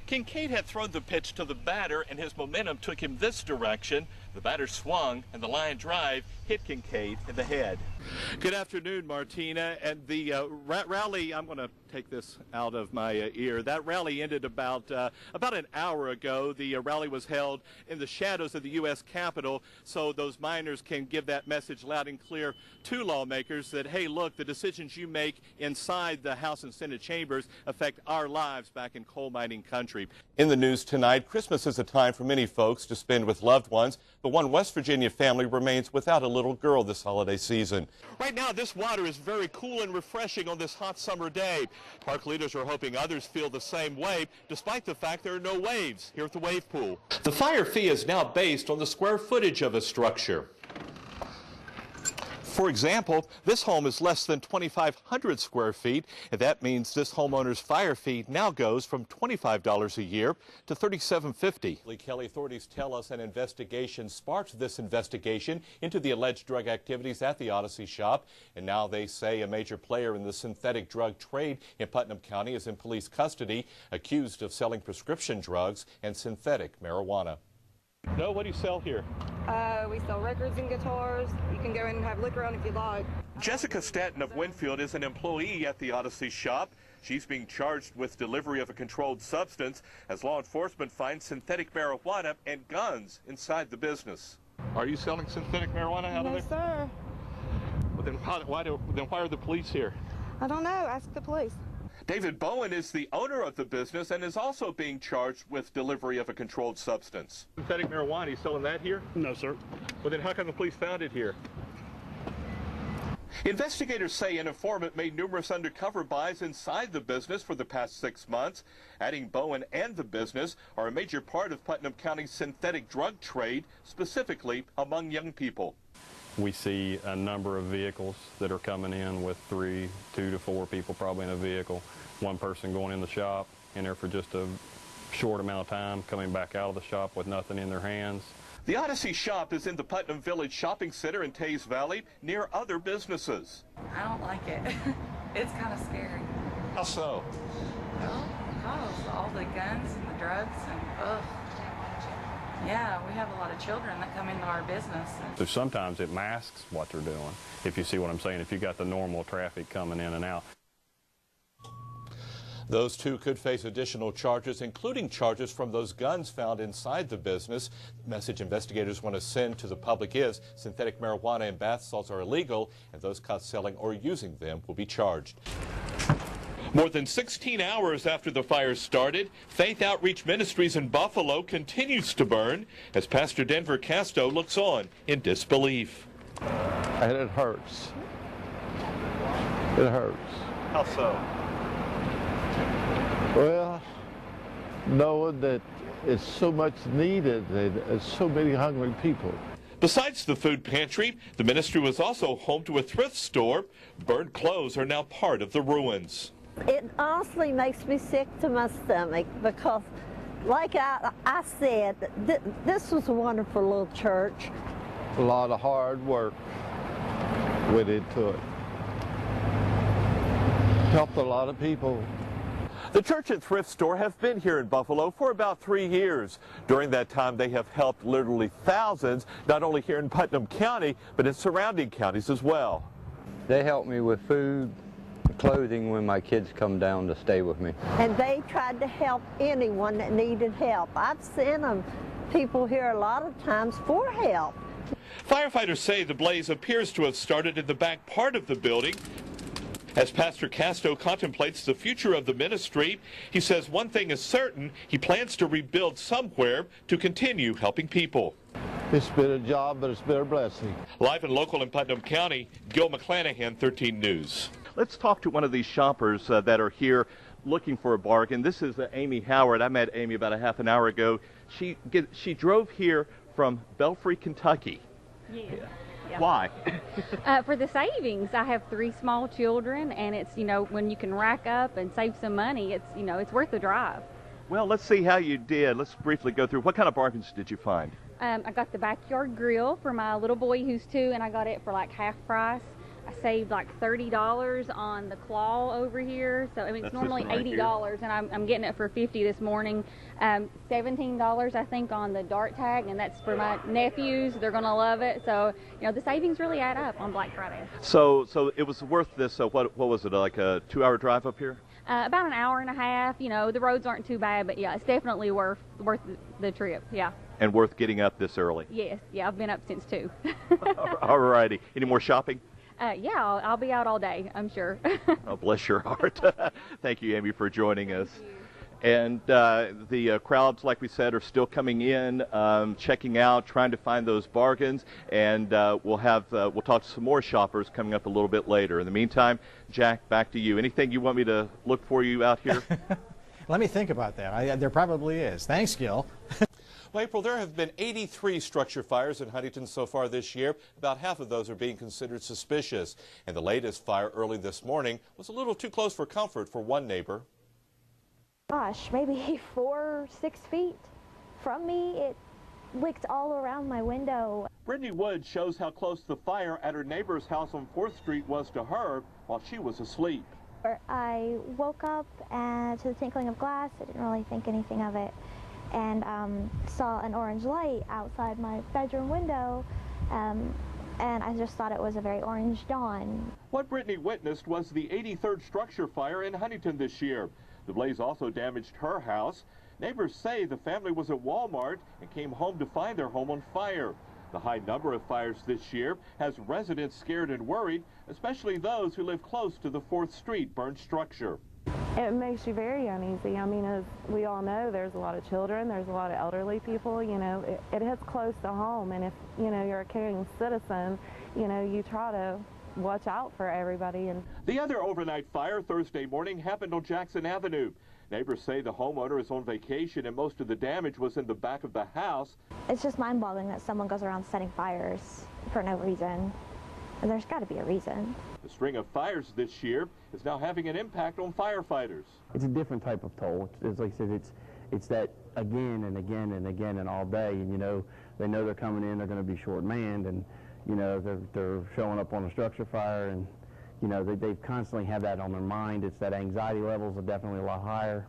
Kincaid had thrown the pitch to the batter, and his momentum took him this direction. The batter swung, and the line drive hit Kincaid in the head. Good afternoon, Martina. And the rally, I'm going to take this out of my ear. That rally ended about an hour ago. The rally was held in the shadows of the U.S. Capitol, so those miners can give that message loud and clear to lawmakers that, hey, look, the decisions you make inside the House and Senate chambers affect our lives back in coal mining country. In the news tonight, Christmas is a time for many folks to spend with loved ones, but one West Virginia family remains without a little girl this holiday season. Right now, this water is very cool and refreshing on this hot summer day. Park leaders are hoping others feel the same way, despite the fact there are no waves here at the wave pool. The fire fee is now based on the square footage of a structure. For example, this home is less than 2,500 square feet, and that means this homeowner's fire fee now goes from $25 a year to $37.50. Lee Kelly authorities tell us an investigation sparked this investigation into the alleged drug activities at the Odyssey shop, and now they say a major player in the synthetic drug trade in Putnam County is in police custody, accused of selling prescription drugs and synthetic marijuana. No, what do you sell here? We sell records and guitars. You can go in and have liquor on if you like. Jessica Stanton of Winfield is an employee at the Odyssey shop. She's being charged with delivery of a controlled substance as law enforcement finds synthetic marijuana and guns inside the business. Are you selling synthetic marijuana out of there? No, sir. Well, then why are the police here? I don't know. Ask the police. David Bowen is the owner of the business and is also being charged with delivery of a controlled substance. Synthetic marijuana, you selling that here? No, sir. Well, then how come the police found it here? Investigators say an informant made numerous undercover buys inside the business for the past 6 months. Adding Bowen and the business are a major part of Putnam County's synthetic drug trade, specifically among young people. We see a number of vehicles that are coming in with 2 to 4 people probably in a vehicle. One person going in the shop, in there for just a short amount of time, coming back out of the shop with nothing in their hands. The Odyssey shop is in the Putnam Village Shopping Center in Tays Valley, near other businesses. I don't like it. It's kind of scary. How so? Well, because all the guns and the drugs and ugh. Yeah, we have a lot of children that come into our business. So sometimes it masks what they're doing, if you see what I'm saying, if you got the normal traffic coming in and out. Those two could face additional charges, including charges from those guns found inside the business. The message investigators want to send to the public is synthetic marijuana and bath salts are illegal, and those caught selling or using them will be charged. More than 16 hours after the fire started, Faith Outreach Ministries in Buffalo continues to burn as Pastor Denver Casto looks on in disbelief. And it hurts. It hurts. How so? Well, knowing that it's so much needed, and so many hungry people. Besides the food pantry, the ministry was also home to a thrift store. Burned clothes are now part of the ruins. It honestly makes me sick to my stomach because, like I said, this was a wonderful little church. A lot of hard work went into it. Helped a lot of people. The church and thrift store have been here in Buffalo for about 3 years. During that time, they have helped literally thousands, not only here in Putnam County, but in surrounding counties as well. They help me with food, clothing when my kids come down to stay with me. And they tried to help anyone that needed help. I've sent them people here a lot of times for help. Firefighters say the blaze appears to have started in the back part of the building. As Pastor Casto contemplates the future of the ministry, he says one thing is certain, he plans to rebuild somewhere to continue helping people. It's been a job, but it's been a blessing. Live and local in Putnam County, GIL McCLANAHAN, 13 News. Let's talk to one of these shoppers that are here looking for a bargain. This is Amy Howard. I met Amy about a half an hour ago. She drove here from Belfry, Kentucky. Yeah. Why? For the savings. I have 3 small children, and it's, you know, when you can rack up and save some money, it's, you know, it's worth the drive. Well, let's see how you did. Let's briefly go through. What kind of bargains did you find? I got the backyard grill for my little boy who's 2, and I got it for like half price. I saved like $30 on the claw over here. So I mean, it's normally $80, and I'm getting it for $50 this morning. $17 I think on the dart tag, and that's for my nephews. They're gonna love it. So you know, the savings really add up on Black Friday. So it was worth this. What was it, like a 2-hour drive up here? About an hour and a half. You know, the roads aren't too bad, but yeah, it's definitely worth the trip. Yeah. And worth getting up this early. Yes. Yeah, I've been up since 2. All righty. Any more shopping? Yeah, I'll be out all day, I'm sure. Oh, bless your heart. Thank you, Amy, for joining us. And the crowds, like we said, are still coming in, checking out, trying to find those bargains. And we'll talk to some more shoppers coming up a little bit later. In the meantime, Jack, back to you. Anything you want me to look for you out here? Let me think about that. There probably is. Thanks, Gil. Well, April, there have been 83 structure fires in Huntington so far this year. About half of those are being considered suspicious. And the latest fire early this morning was a little too close for comfort for one neighbor. Gosh, maybe 4 or 6 feet from me. It licked all around my window. Brittany Wood shows how close the fire at her neighbor's house on 4th Street was to her while she was asleep. I woke up to the tinkling of glass. I didn't really think anything of it, and saw an orange light outside my bedroom window, and I just thought it was a very orange dawn. What Brittany witnessed was the 83rd structure fire in Huntington this year. The blaze also damaged her house. Neighbors say the family was at Walmart and came home to find their home on fire. The high number of fires this year has residents scared and worried, especially those who live close to the 4th Street burned structure. It makes you very uneasy. I mean, as we all know, there's a lot of children, there's a lot of elderly people, you know, it hits close to home, and if, you know, you're a caring citizen, you know, you try to watch out for everybody. And the other overnight fire Thursday morning happened on Jackson Avenue. Neighbors say the homeowner is on vacation and most of the damage was in the back of the house. It's just mind-boggling that someone goes around setting fires for no reason, and there's got to be a reason. The string of fires this year is now having an impact on firefighters. It's a different type of toll. It's like I said, it's that again and again and again and all day, and you know, they know they're coming in, they're going to be short-manned, and you know, they're showing up on a structure fire, and you know, they constantly have that on their mind. It's that anxiety levels are definitely a lot higher.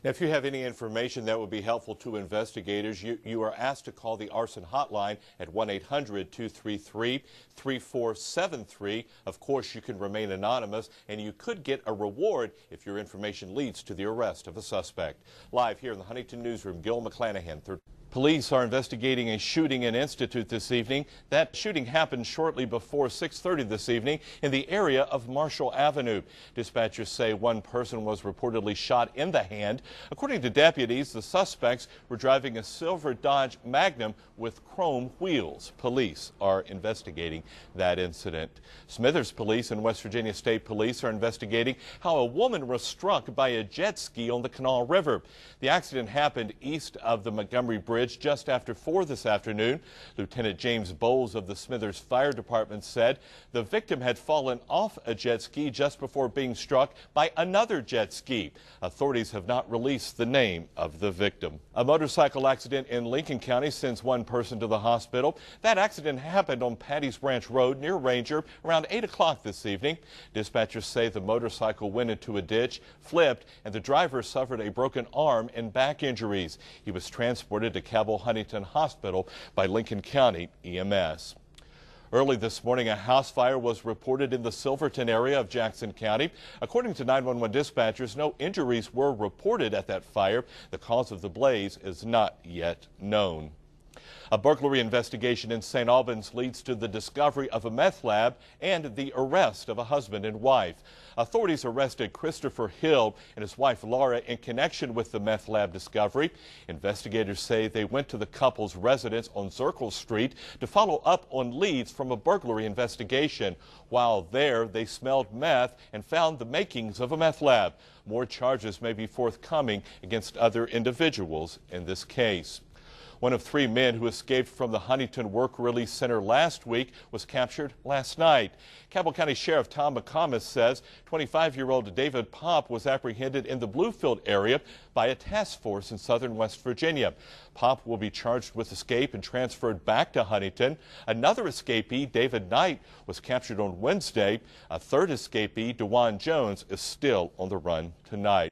Now, if you have any information that would be helpful to investigators, you are asked to call the arson hotline at 1-800-233-3473. Of course, you can remain anonymous, and you could get a reward if your information leads to the arrest of a suspect. Live here in the Huntington newsroom, GIL McCLANAHAN. Police are investigating a shooting in Institute this evening. That shooting happened shortly before 6:30 this evening in the area of Marshall Avenue. Dispatchers say one person was reportedly shot in the hand. According to deputies, the suspects were driving a silver Dodge Magnum with chrome wheels. Police are investigating that incident. Smithers Police and West Virginia State Police are investigating how a woman was struck by a jet ski on the Kanawha River. The accident happened east of the Montgomery Bridge just after 4 this afternoon. Lieutenant James Bowles of the Smithers Fire Department said the victim had fallen off a jet ski just before being struck by another jet ski. Authorities have not released the name of the victim. A motorcycle accident in Lincoln County sends one person to the hospital. That accident happened on Patty's Ranch Road near Ranger around 8 o'clock this evening. Dispatchers say the motorcycle went into a ditch, flipped, and the driver suffered a broken arm and back injuries. He was transported to Cabell Huntington Hospital by Lincoln County EMS. Early this morning, a house fire was reported in the Silverton area of Jackson County. According to 911 dispatchers, no injuries were reported at that fire. The cause of the blaze is not yet known. A burglary investigation in St. Albans leads to the discovery of a meth lab and the arrest of a husband and wife. Authorities arrested Christopher Hill and his wife Laura in connection with the meth lab discovery. Investigators say they went to the couple's residence on Zirkle Street to follow up on leads from a burglary investigation. While there, they smelled meth and found the makings of a meth lab. More charges may be forthcoming against other individuals in this case. One of 3 men who escaped from the Huntington Work Release Center last week was captured last night. Cabell County Sheriff Tom McComas says 25-year-old David Popp was apprehended in the Bluefield area by a task force in southern West Virginia. Popp will be charged with escape and transferred back to Huntington. Another escapee, David Knight, was captured on Wednesday. A third escapee, DeJuan Jones, is still on the run tonight.